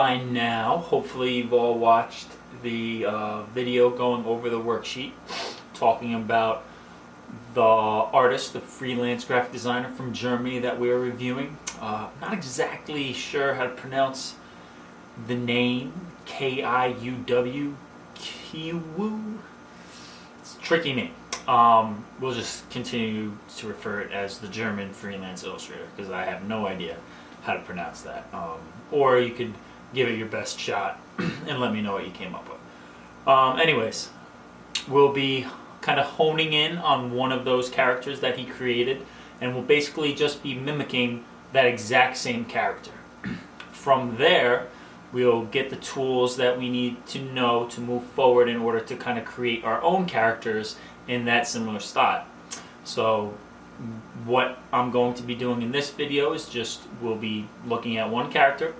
by now. Hopefully you've all watched the video going over the worksheet, talking about the artist, the freelance graphic designer from Germany that we are reviewing. Not exactly sure how to pronounce the name, Kiuw. Kiuw. It's a tricky name. We'll just continue to refer it as the German freelance illustrator because I have no idea how to pronounce that. Or you could give it your best shot and let me know what you came up with. Anyways, we'll be kind of honing in on one of those characters that he created, and we'll basically just be mimicking that exact same character. From there, we'll get the tools that we need to know to move forward in order to kind of create our own characters in that similar style. So what I'm going to be doing in this video is just we'll be looking at one character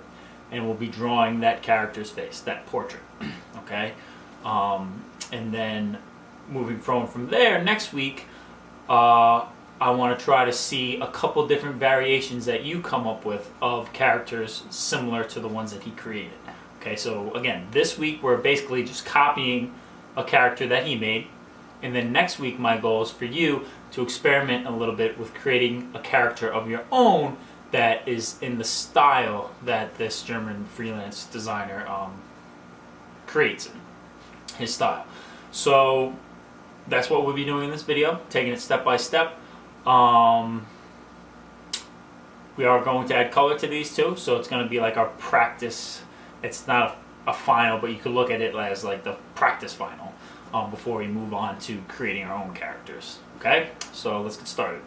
and we'll be drawing that character's face, that portrait. Okay? And then moving from there, next week, I want to try to see a couple different variations that you come up with of characters similar to the ones that he created. Okay, so again, this week we're basically just copying a character that he made, and then next week my goal is for you to experiment a little bit with creating a character of your own that is in the style that this German freelance designer creates in, his style. So that's what we'll be doing in this video, taking it step by step. We are going to add color to these too, so it's going to be like our practice. It's not a final, but you could look at it as like the practice final before we move on to creating our own characters. Okay, so let's get started.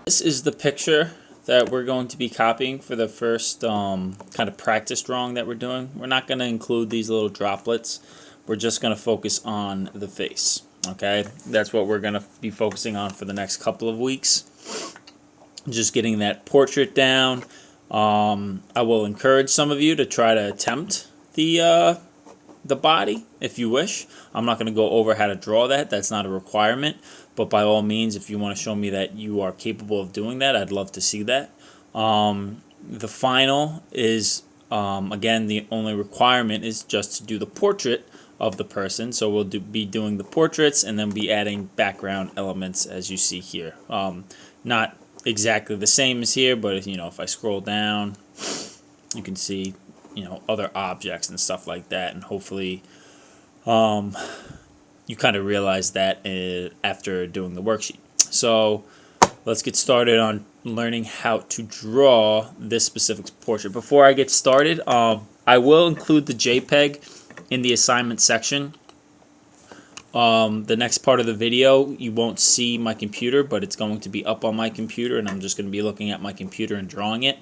This is the picture that we're going to be copying for the first kind of practice drawing that we're doing. We're not going to include these little droplets. We're just going to focus on the face. Okay, that's what we're going to be focusing on for the next couple of weeks. Just getting that portrait down. I will encourage some of you to try to attempt the body if you wish. I'm not going to go over how to draw that. That's not a requirement. But by all means, if you want to show me that you are capable of doing that, I'd love to see that. The final is, again, the only requirement is just to do the portrait of the person. So we'll be doing the portraits and then be adding background elements as you see here. Not exactly the same as here, but if I scroll down, you can see other objects and stuff like that, and hopefully you kind of realize that after doing the worksheet. So let's get started on learning how to draw this specific portrait. Before I get started, I will include the JPEG in the assignment section. The next part of the video, you won't see my computer, but it's going to be up on my computer, and I'm just going to be looking at my computer and drawing it.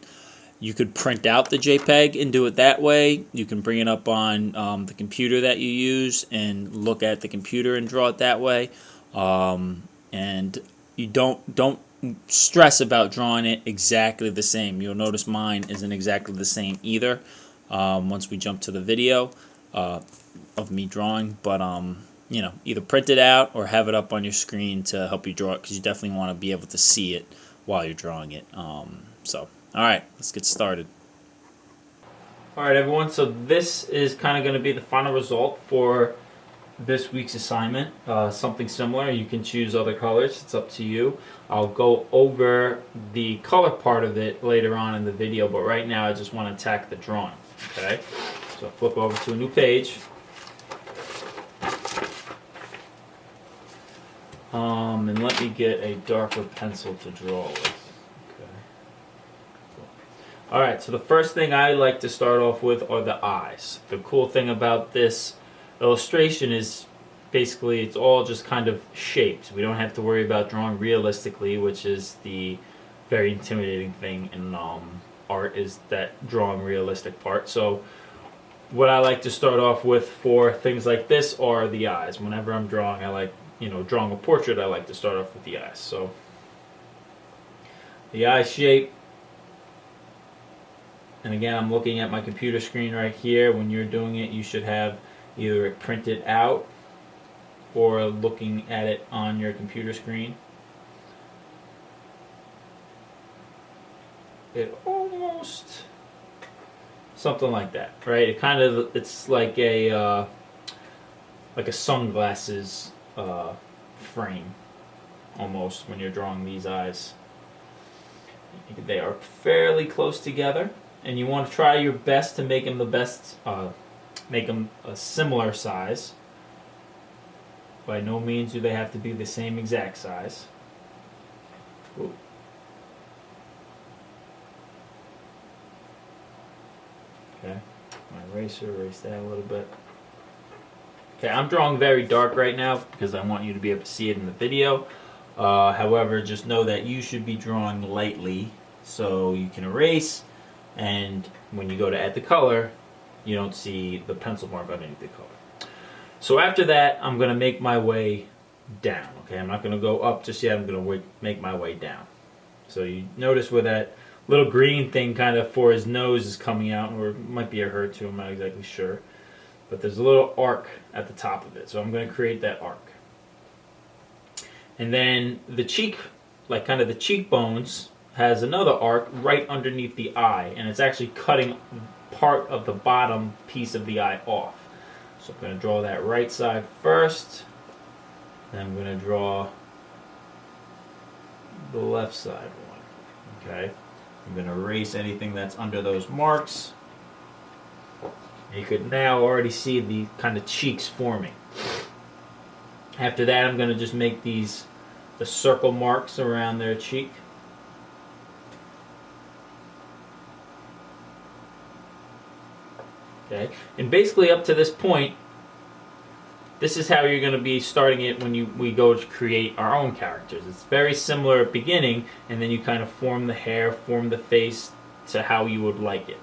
You could print out the JPEG and do it that way. You can bring it up on the computer that you use and look at the computer and draw it that way. And you don't stress about drawing it exactly the same. You'll notice mine isn't exactly the same either once we jump to the video of me drawing, but either print it out or have it up on your screen to help you draw it, because you definitely want to be able to see it while you're drawing it. So alright, let's get started. Alright everyone, so this is kind of going to be the final result for this week's assignment. Something similar. You can choose other colors, it's up to you. I'll go over the color part of it later on in the video, but right now I just want to attack the drawing. Okay, so flip over to a new page. And let me get a darker pencil to draw with. Okay. Cool. Alright, so the first thing I like to start off with are the eyes. The cool thing about this illustration is basically it's all just kind of shaped. We don't have to worry about drawing realistically, which is the very intimidating thing in art, is that drawing realistic part. So what I like to start off with for things like this are the eyes. Whenever I'm drawing, I like, drawing a portrait, I like to start off with the eyes. So the eye shape, and again, I'm looking at my computer screen right here. When you're doing it, you should have either it printed out or looking at it on your computer screen. It almost something like that, right? It's like a sunglasses frame almost when you're drawing these eyes. They are fairly close together, and you want to try your best to make them make them a similar size. By no means do they have to be the same exact size. Ooh. Okay, my eraser, erase that a little bit. Okay, I'm drawing very dark right now because I want you to be able to see it in the video. However, just know that you should be drawing lightly so you can erase, and when you go to add the color, you don't see the pencil mark underneath the color. So after that, I'm going to make my way down. Okay, I'm not going to go up just yet. I'm going to make my way down. So you notice where that little green thing kind of for his nose is coming out, or it might be a hurt too, I'm not exactly sure. But there's a little arc at the top of it, so I'm going to create that arc. And then the cheek, like kind of the cheekbones, has another arc right underneath the eye, and it's actually cutting part of the bottom piece of the eye off. So I'm going to draw that right side first, then I'm going to draw the left side one. Okay, I'm going to erase anything that's under those marks. You could now already see the kind of cheeks forming. After that, I'm going to just make the circle marks around their cheek. Okay, and basically up to this point, this is how you're going to be starting it when we go to create our own characters. It's very similar at the beginning, and then you kind of form the hair, form the face to how you would like it.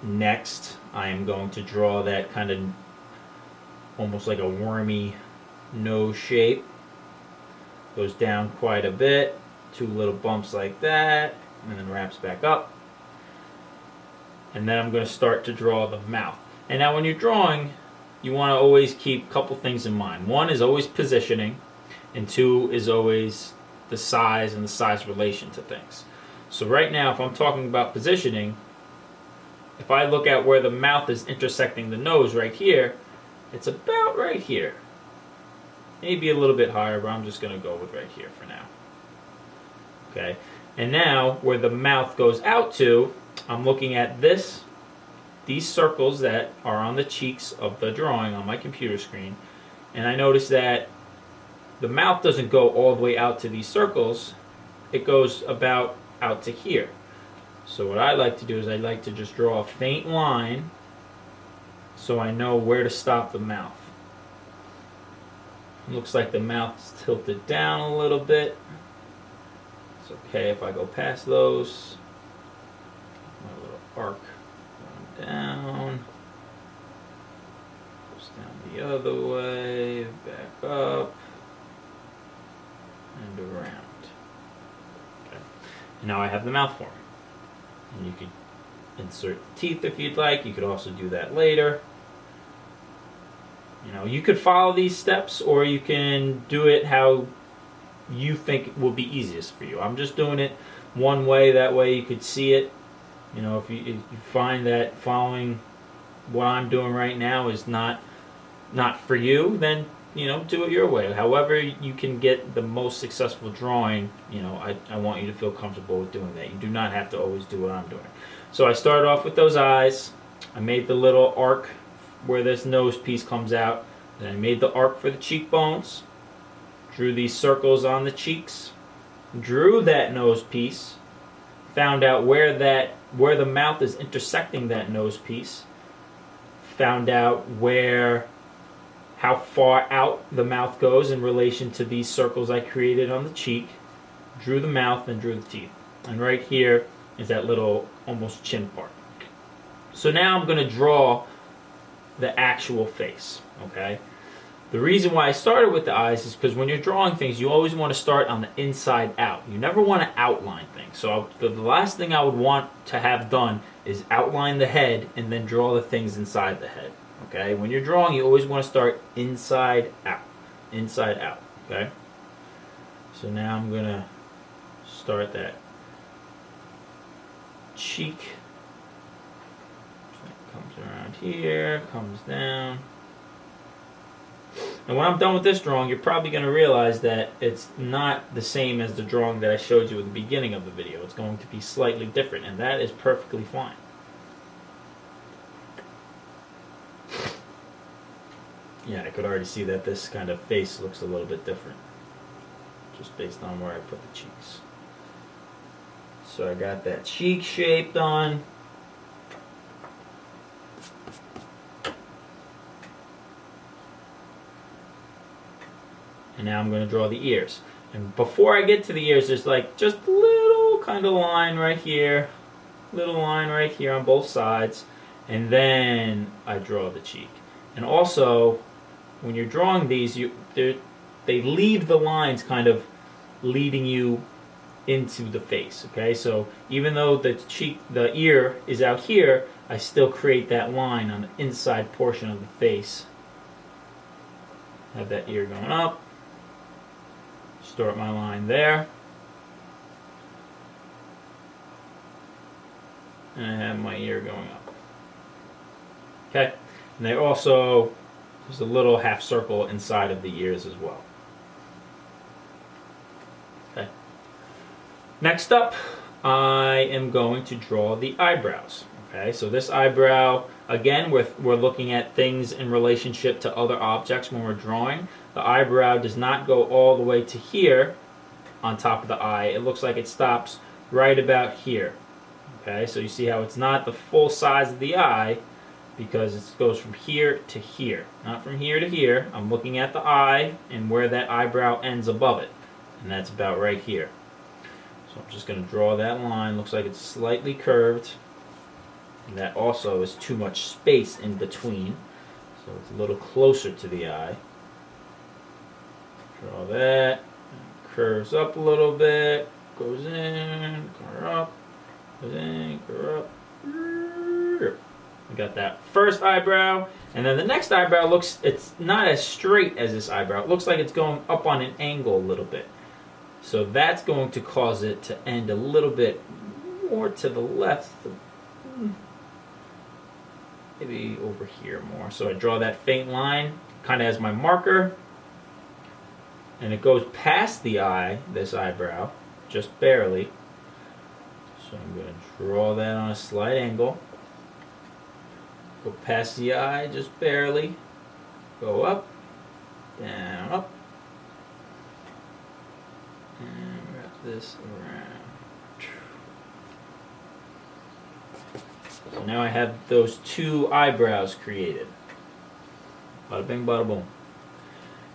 Next, I am going to draw that kind of almost like a wormy nose shape. Goes down quite a bit, 2 little bumps like that, and then wraps back up. And then I'm going to start to draw the mouth. And now when you're drawing, you want to always keep a couple things in mind. 1 is always positioning, and 2 is always the size and the size relation to things. So right now, if I'm talking about positioning, if I look at where the mouth is intersecting the nose right here, it's about right here. Maybe a little bit higher, but I'm just going to go with right here for now. Okay, and now where the mouth goes out to, I'm looking at these circles that are on the cheeks of the drawing on my computer screen, and I notice that the mouth doesn't go all the way out to these circles. It goes about out to here. So what I like to do is I like to just draw a faint line so I know where to stop the mouth. It looks like the mouth's tilted down a little bit. It's okay if I go past those. My little arc going down. Goes down the other way, back up, and around. Okay. And now I have the mouth form. And you could insert teeth if you'd like. You could also do that later. You know, you could follow these steps, or you can do it how you think will be easiest for you. I'm just doing it one way. That way you could see it. You know, if you find that following what I'm doing right now is not for you, then, you know, do it your way. However you can get the most successful drawing, you know, I want you to feel comfortable with doing that. You do not have to always do what I'm doing. So I started off with those eyes. I made the little arc where this nose piece comes out. Then I made the arc for the cheekbones. Drew these circles on the cheeks. Drew that nose piece. Found out where the mouth is intersecting that nose piece. Found out how far out the mouth goes in relation to these circles I created on the cheek. Drew the mouth and drew the teeth. And right here is that little almost chin part. So now I'm going to draw the actual face, okay? The reason why I started with the eyes is because when you're drawing things, you always want to start on the inside out. You never want to outline things. So the last thing I would want to have done is outline the head and then draw the things inside the head. Okay, when you're drawing, you always want to start inside out. Inside out, okay? So now I'm going to start that cheek around here, comes down. And when I'm done with this drawing, you're probably going to realize that it's not the same as the drawing that I showed you at the beginning of the video. It's going to be slightly different, and that is perfectly fine. Yeah, I could already see that this kind of face looks a little bit different, just based on where I put the cheeks. So I got that cheek shape done. And now I'm going to draw the ears. And before I get to the ears, there's like just a little kind of line right here, little line right here on both sides, and then I draw the cheek. And also, when you're drawing these, they leave the lines kind of leading you into the face. Okay, so even though the ear is out here, I still create that line on the inside portion of the face. Have that ear going up. Start my line there. And I have my ear going up. Okay, and they also, there's a little half circle inside of the ears as well. Okay. Next up, I am going to draw the eyebrows. Okay, so this eyebrow, again, we're looking at things in relationship to other objects when we're drawing. The eyebrow does not go all the way to here on top of the eye. It looks like it stops right about here. Okay, so you see how it's not the full size of the eye because it goes from here to here, not from here to here. I'm looking at the eye and where that eyebrow ends above it, and that's about right here. So I'm just going to draw that line. Looks like it's slightly curved, and that also is too much space in between, so it's a little closer to the eye. Draw that, curves up a little bit, goes in, curve up, goes in, curve up. We got that first eyebrow, and then the next eyebrow looks, it's not as straight as this eyebrow. It looks like it's going up on an angle a little bit. So that's going to cause it to end a little bit more to the left, maybe over here more. So I draw that faint line, kind of as my marker. And it goes past the eye, this eyebrow, just barely. So I'm going to draw that on a slight angle. Go past the eye, just barely. Go up, down, up. And wrap this around. So now I have those two eyebrows created. Bada bing, bada boom.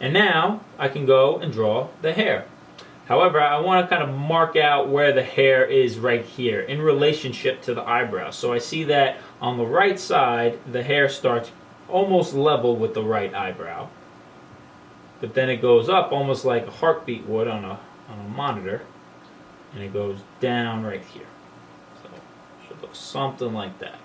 And now I can go and draw the hair. However, I want to kind of mark out where the hair is right here in relationship to the eyebrow. So I see that on the right side, the hair starts almost level with the right eyebrow. But then it goes up almost like a heartbeat would on a monitor. And it goes down right here. So it should look something like that.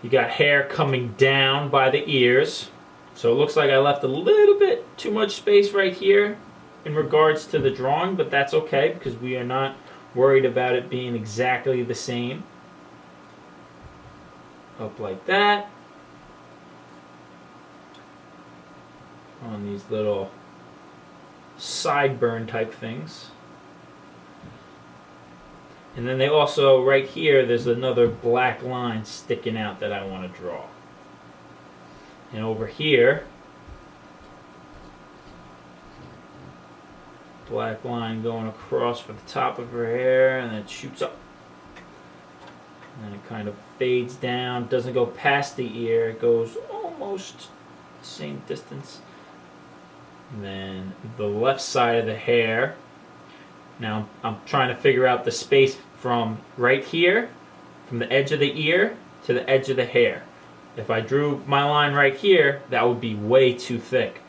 You got hair coming down by the ears. So it looks like I left a little bit too much space right here in regards to the drawing, but that's okay because we are not worried about it being exactly the same. Up like that. On these little sideburn type things. And then they also, right here, there's another black line sticking out that I want to draw. And over here, black line going across for the top of her hair, and then it shoots up. And then it kind of fades down, doesn't go past the ear, it goes almost the same distance. And then the left side of the hair. Now I'm trying to figure out the space from right here, from the edge of the ear to the edge of the hair. If I drew my line right here, that would be way too thick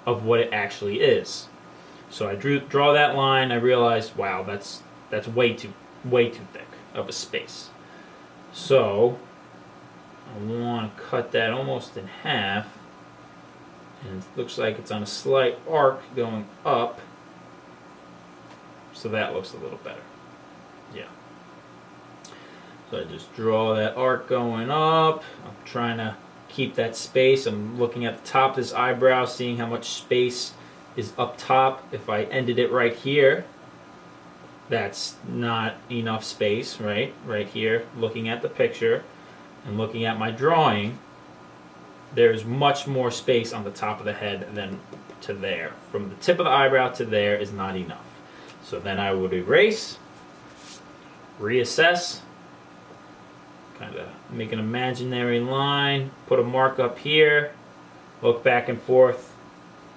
of what it actually is. So I draw that line. I realized, wow, that's way too thick of a space. So I want to cut that almost in half, and it looks like it's on a slight arc going up. So that looks a little better. Yeah. So I just draw that arc going up. I'm trying to keep that space. I'm looking at the top of this eyebrow, seeing how much space is up top. If I ended it right here, that's not enough space, right? Right here, looking at the picture and looking at my drawing, there's much more space on the top of the head than to there. From the tip of the eyebrow to there is not enough. So then I would erase, reassess, kind of make an imaginary line, put a mark up here, look back and forth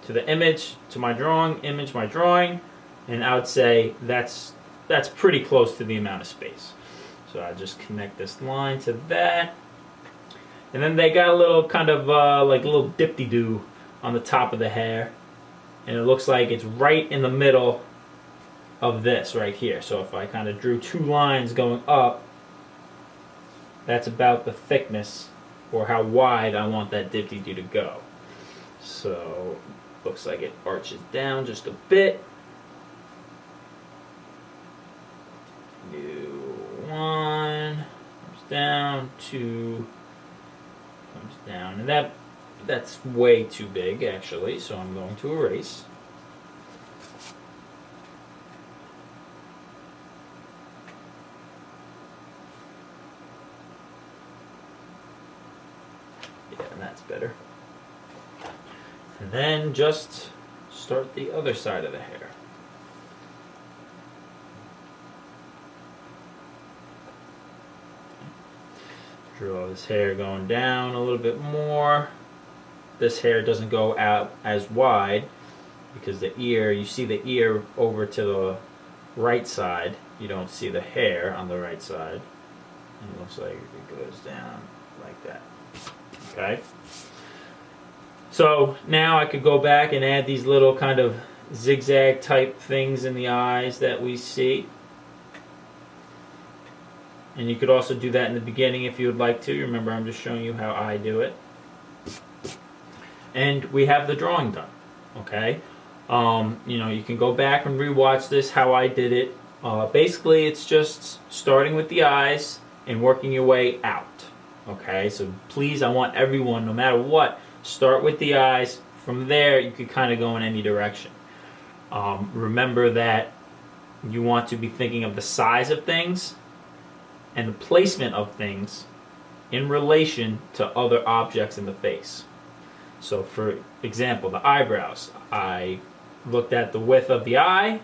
to the image, to my drawing, image, my drawing, and I would say that's pretty close to the amount of space. So I just connect this line to that. And then they got a little kind of like a little dip-de-doo on the top of the hair. And it looks like it's right in the middle of this right here. So if I kind of drew two lines going up, that's about the thickness or how wide I want that dip-de-doo to go. So looks like it arches down just a bit. Do one, comes down, two, comes down, and that's way too big actually, so I'm going to erase. Yeah, and that's better. And then just start the other side of the hair. Draw this hair going down a little bit more. This hair doesn't go out as wide because the ear, you see the ear over to the right side. You don't see the hair on the right side. And it looks like it goes down like that. Okay? So now I could go back and add these little kind of zigzag type things in the eyes that we see. And you could also do that in the beginning if you would like to. Remember, I'm just showing you how I do it. And we have the drawing done. Okay? You know, you can go back and rewatch this, how I did it. Basically, it's just starting with the eyes and working your way out. Okay? So please, I want everyone, no matter what, start with the eyes. From there, you could kind of go in any direction. Remember that you want to be thinking of the size of things and the placement of things in relation to other objects in the face. So for example, the eyebrows. I looked at the width of the eye,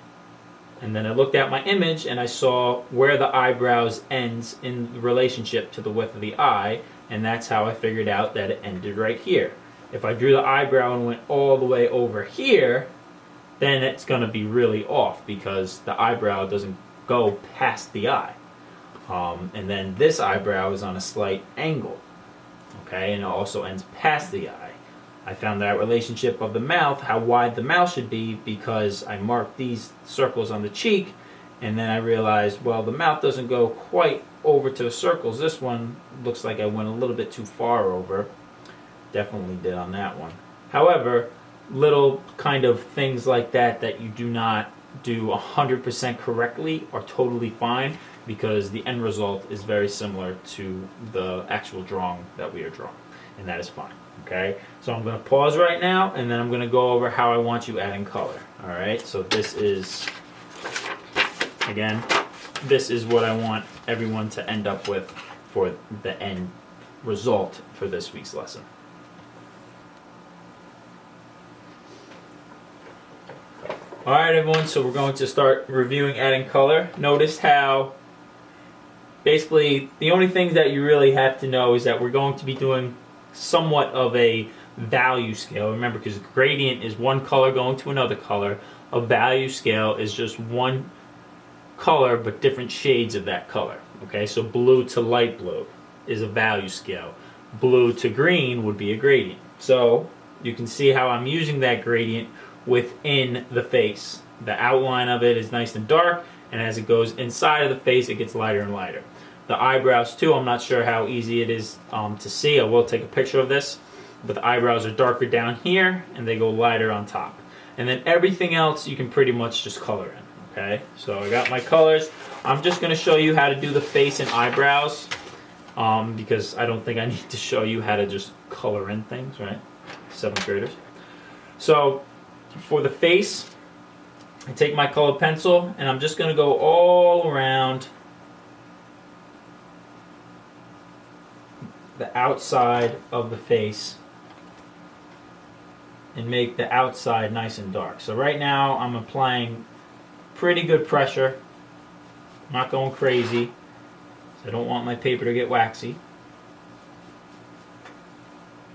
and then I looked at my image and I saw where the eyebrows ends in relationship to the width of the eye, and that's how I figured out that it ended right here. If I drew the eyebrow and went all the way over here, then it's going to be really off because the eyebrow doesn't go past the eye. And then this eyebrow is on a slight angle, okay, and it also ends past the eye. I found that relationship of the mouth, how wide the mouth should be, because I marked these circles on the cheek, and then I realized, well, the mouth doesn't go quite over to the circles. This one looks like I went a little bit too far over. Definitely did on that one. However, little kind of things like that that you do not do 100% correctly are totally fine, because the end result is very similar to the actual drawing that we are drawing, and that is fine. Okay, so I'm going to pause right now, and then I'm going to go over how I want you adding color. All right, so this is, again, this is what I want everyone to end up with for the end result for this week's lesson. Alright everyone, so we're going to start reviewing adding color. Notice how basically the only things that you really have to know is that we're going to be doing somewhat of a value scale. Remember, because gradient is one color going to another color, a value scale is just one color but different shades of that color. Okay, so blue to light blue is a value scale. Blue to green would be a gradient. So you can see how I'm using that gradient within the face. The outline of it is nice and dark, and as it goes inside of the face, it gets lighter and lighter. The eyebrows too, I'm not sure how easy it is to see. I will take a picture of this, but the eyebrows are darker down here, and they go lighter on top. And then everything else you can pretty much just color in. Okay, so I got my colors. I'm just going to show you how to do the face and eyebrows because I don't think I need to show you how to just color in things, right? 7th graders. So for the face, I take my colored pencil and I'm just going to go all around the outside of the face and make the outside nice and dark. So right now I'm applying pretty good pressure. I'm not going crazy. So I don't want my paper to get waxy.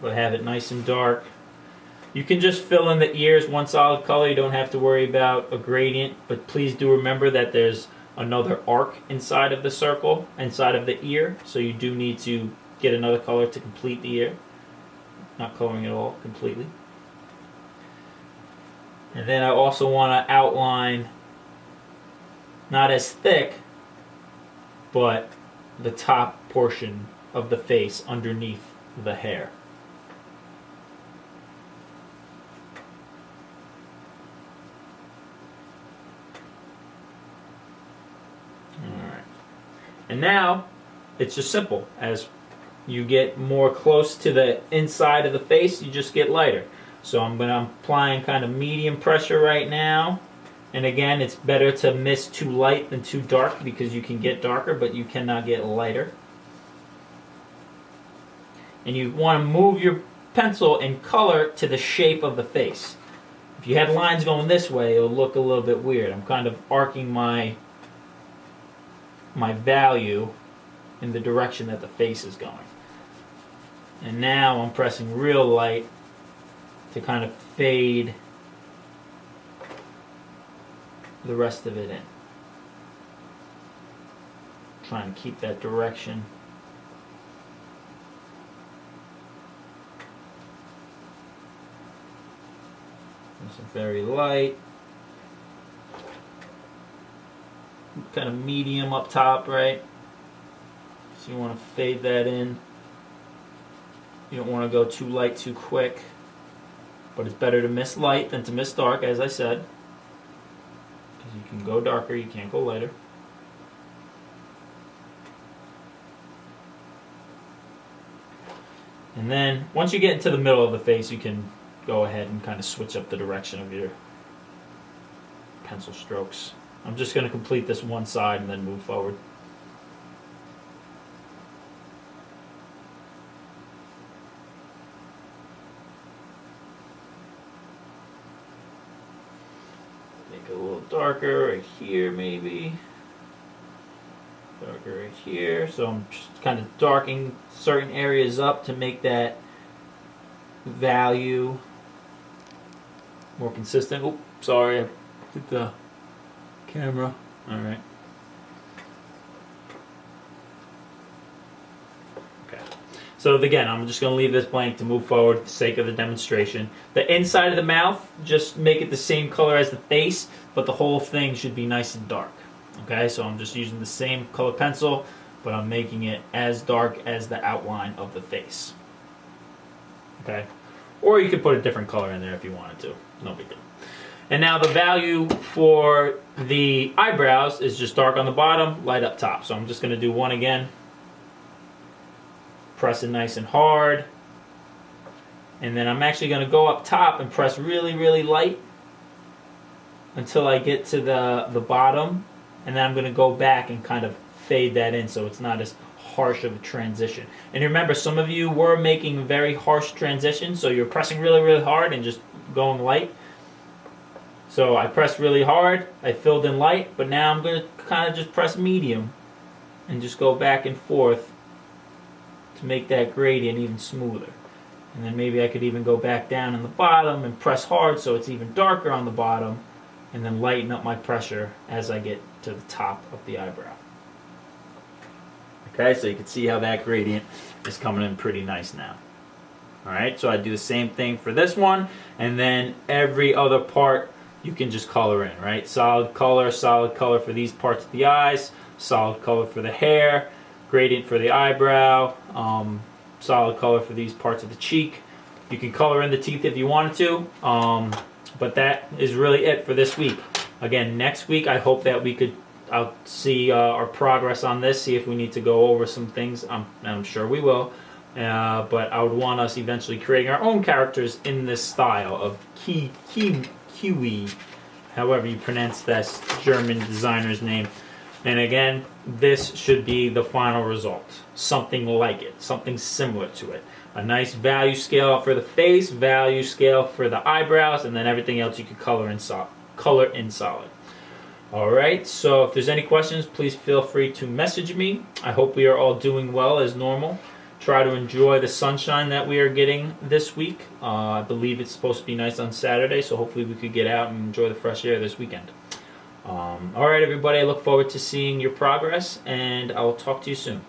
But have it nice and dark. You can just fill in the ears one solid color. You don't have to worry about a gradient. But please do remember that there's another arc inside of the circle, inside of the ear. So you do need to get another color to complete the ear. Not coloring it all completely. And then I also want to outline, not as thick, but the top portion of the face underneath the hair. Alright. And now, it's just simple. As you get more close to the inside of the face, you just get lighter. So I'm applying kind of medium pressure right now. And again, it's better to miss too light than too dark because you can get darker, but you cannot get lighter. And you want to move your pencil and color to the shape of the face. If you had lines going this way, it'll look a little bit weird. I'm kind of arcing my value in the direction that the face is going. And now I'm pressing real light to kind of fade the rest of it in. Trying to keep that direction. This is very light. Kind of medium up top, right? So you want to fade that in. You don't want to go too light too quick. But it's better to miss light than to miss dark, as I said. Because you can go darker, you can't go lighter. And then, once you get into the middle of the face, you can go ahead and kind of switch up the direction of your pencil strokes. I'm just going to complete this one side and then move forward. Make it a little darker right here, maybe. Darker right here. So I'm just kind of darkening certain areas up to make that value more consistent. Oh, sorry, I hit the camera. Alright. Okay. So again, I'm just going to leave this blank to move forward for the sake of the demonstration. The inside of the mouth, just make it the same color as the face, but the whole thing should be nice and dark. Okay, so I'm just using the same color pencil, but I'm making it as dark as the outline of the face. Okay? Or you could put a different color in there if you wanted to. No big deal. And now the value for the eyebrows is just dark on the bottom, light up top. So I'm just going to do one again. Press it nice and hard. And then I'm actually going to go up top and press really, really light until I get to the bottom. And then I'm going to go back and kind of fade that in so it's not as harsh of a transition. And remember, some of you were making very harsh transitions, so you're pressing really, really hard and just going light. So I pressed really hard, I filled in light, but now I'm going to kind of just press medium and just go back and forth to make that gradient even smoother. And then maybe I could even go back down in the bottom and press hard so it's even darker on the bottom, and then lighten up my pressure as I get to the top of the eyebrow. Okay, so you can see how that gradient is coming in pretty nice now. Alright, so I do the same thing for this one, and then every other part you can just color in, right? Solid color for these parts of the eyes, solid color for the hair, gradient for the eyebrow, solid color for these parts of the cheek. You can color in the teeth if you wanted to, but that is really it for this week. Again, next week I hope that I'll see our progress on this, see if we need to go over some things. I'm sure we will. But I would want us eventually creating our own characters in this style of Kiwi, however you pronounce that German designer's name. And again, this should be the final result. Something like it, something similar to it. A nice value scale for the face, value scale for the eyebrows, and then everything else you could color in solid. Alright, so if there's any questions, please feel free to message me. I hope we are all doing well as normal. Try to enjoy the sunshine that we are getting this week. I believe it's supposed to be nice on Saturday, so hopefully we could get out and enjoy the fresh air this weekend. Alright everybody, I look forward to seeing your progress, and I will talk to you soon.